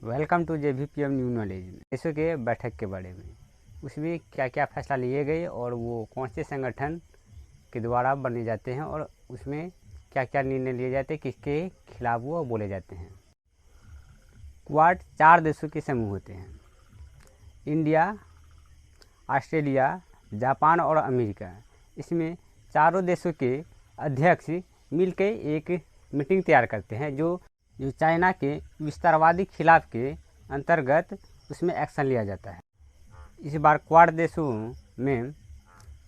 Welcome to JVPM new knowledge. देशों के बैठक के बारे में, उसमें क्या क्या फैसला लिए गए और वो कौन से संगठन के द्वारा बने जाते हैं और उसमें क्या क्या निर्णय लिए जाते हैं, किसके खिलाफ वो बोले जाते हैं। क्वाड 4 देशों के समूह होते हैं: इंडिया, ऑस्ट्रेलिया, जापान और अमेरिका। इसमें चारों देशों के अध्यक्ष मिलकर एक मीटिंग तैयार करते हैं जो चाइना के विस्तारवादी खिलाफ के अंतर्गत उसमें एक्शन लिया जाता है। इस बार क्वाड देशों में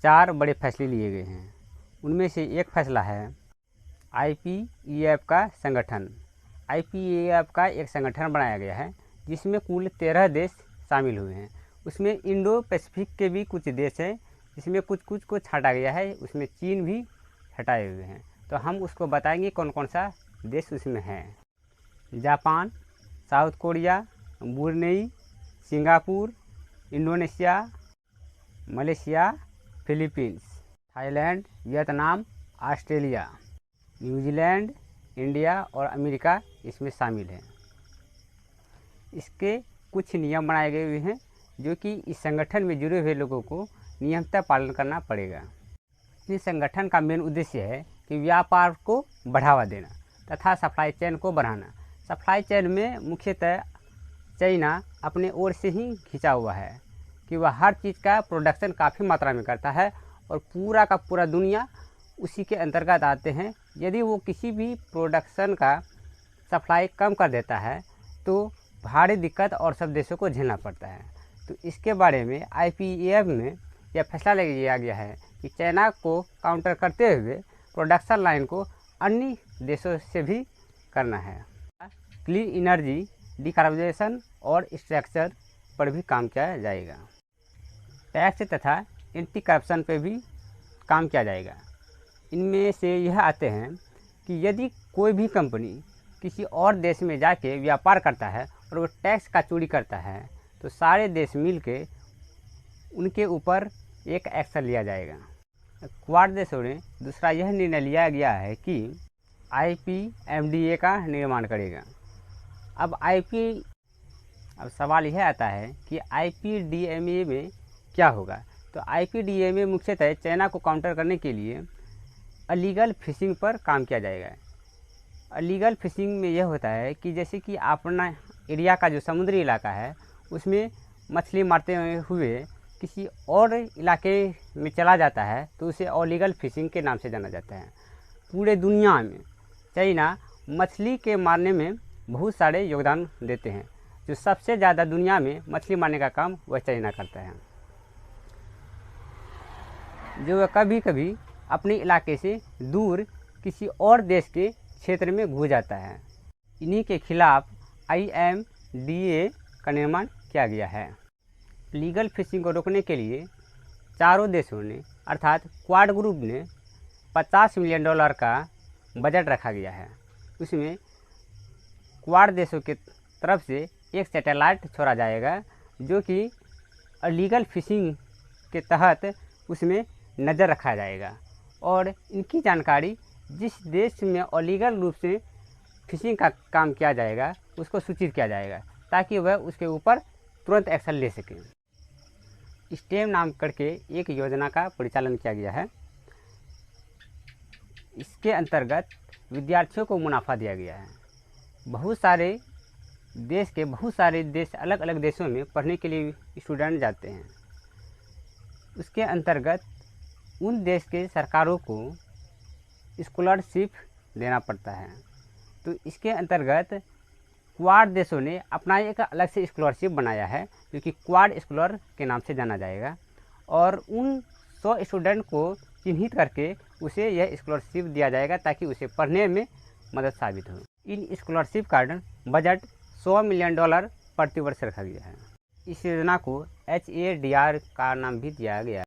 4 बड़े फैसले लिए गए हैं। उनमें से एक फैसला है IPEF का संगठन। IPEF का एक संगठन बनाया गया है जिसमें कुल 13 देश शामिल हुए हैं। उसमें इंडो पैसिफिक के भी कुछ देश हैं, जिसमें कुछ को छाटा गया है, उसमें चीन भी हटाए हुए हैं। तो हम उसको बताएंगे कौन कौन सा देश उसमें है। Japan, south Korea, Brunei, Singapore, Indonesia, Malaysia, Philippines, Thailand, Vietnam, Australia, New Zealand, India और अमेरिका इसमें शामिल है। इसके कुछ नियम बनाए गए हुए हैं जो कि इस संगठन में जुड़े हुए लोगों को नियमतः पालन करना पड़ेगा। इस संगठन का मेन उद्देश्य है कि व्यापार को बढ़ावा देना तथा सप्लाई चेन को बढ़ाना। सप्लाई चेन में मुख्यतः चाइना अपने ओर से ही खींचा हुआ है कि वह हर चीज़ का प्रोडक्शन काफ़ी मात्रा में करता है और पूरा का पूरा दुनिया उसी के अंतर्गत आते हैं। यदि वो किसी भी प्रोडक्शन का सप्लाई कम कर देता है तो भारी दिक्कत और सब देशों को झेलना पड़ता है। तो इसके बारे में IPEF में यह फैसला लिया गया है कि चाइना को काउंटर करते हुए प्रोडक्शन लाइन को अन्य देशों से भी करना है। क्लीन एनर्जी, डिकार्बोनाइजेशन और स्ट्रक्चर पर भी काम किया जाएगा। टैक्स तथा एंटी करप्शन पर भी काम किया जाएगा। इनमें से यह आते हैं कि यदि कोई भी कंपनी किसी और देश में जाके व्यापार करता है और वो टैक्स का चोरी करता है तो सारे देश मिलके उनके ऊपर एक एक्शन लिया जाएगा। क्वाड देशों ने दूसरा यह निर्णय लिया गया है कि IPMDA का निर्माण करेगा। अब सवाल यह आता है कि IPDMA में क्या होगा। तो IPDMA में मुख्यतः चाइना को काउंटर करने के लिए अलीगल फिशिंग पर काम किया जाएगा। अलीगल फिशिंग में यह होता है कि जैसे कि अपना एरिया का जो समुद्री इलाका है उसमें मछली मारते हुए किसी और इलाके में चला जाता है तो उसे अलीगल फिशिंग के नाम से जाना जाता है। पूरे दुनिया में चाइना मछली के मारने में बहुत सारे योगदान देते हैं। जो सबसे ज़्यादा दुनिया में मछली मारने का काम वह चाइना करता है, जो वह कभी कभी अपने इलाके से दूर किसी और देश के क्षेत्र में घुस जाता है। इन्हीं के खिलाफ IMDA का निर्माण किया गया है। लीगल फिशिंग को रोकने के लिए चारों देशों ने अर्थात क्वाड ग्रुप ने $50 मिलियन का बजट रखा गया है। उसमें क्वाड देशों की तरफ से एक सैटेलाइट छोड़ा जाएगा जो कि अलीगल फिशिंग के तहत उसमें नज़र रखा जाएगा और इनकी जानकारी जिस देश में अलीगल रूप से फिशिंग का काम किया जाएगा उसको सूचित किया जाएगा ताकि वह उसके ऊपर तुरंत एक्शन ले सके। स्टेम नाम करके एक योजना का परिचालन किया गया है। इसके अंतर्गत विद्यार्थियों को मुनाफा दिया गया है। बहुत सारे देश अलग अलग देशों में पढ़ने के लिए स्टूडेंट जाते हैं। उसके अंतर्गत उन देश के सरकारों को स्कॉलरशिप देना पड़ता है। तो इसके अंतर्गत क्वाड देशों ने अपना एक अलग से स्कॉलरशिप बनाया है जो कि क्वाड स्कॉलर के नाम से जाना जाएगा और उन 100 स्टूडेंट को चिन्हित करके उसे यह स्कॉलरशिप दिया जाएगा ताकि उसे पढ़ने में मदद साबित हो। इन स्कॉलरशिप का बजट $100 मिलियन प्रति वर्ष रखा गया है। इस योजना को HADR का नाम भी दिया गया है।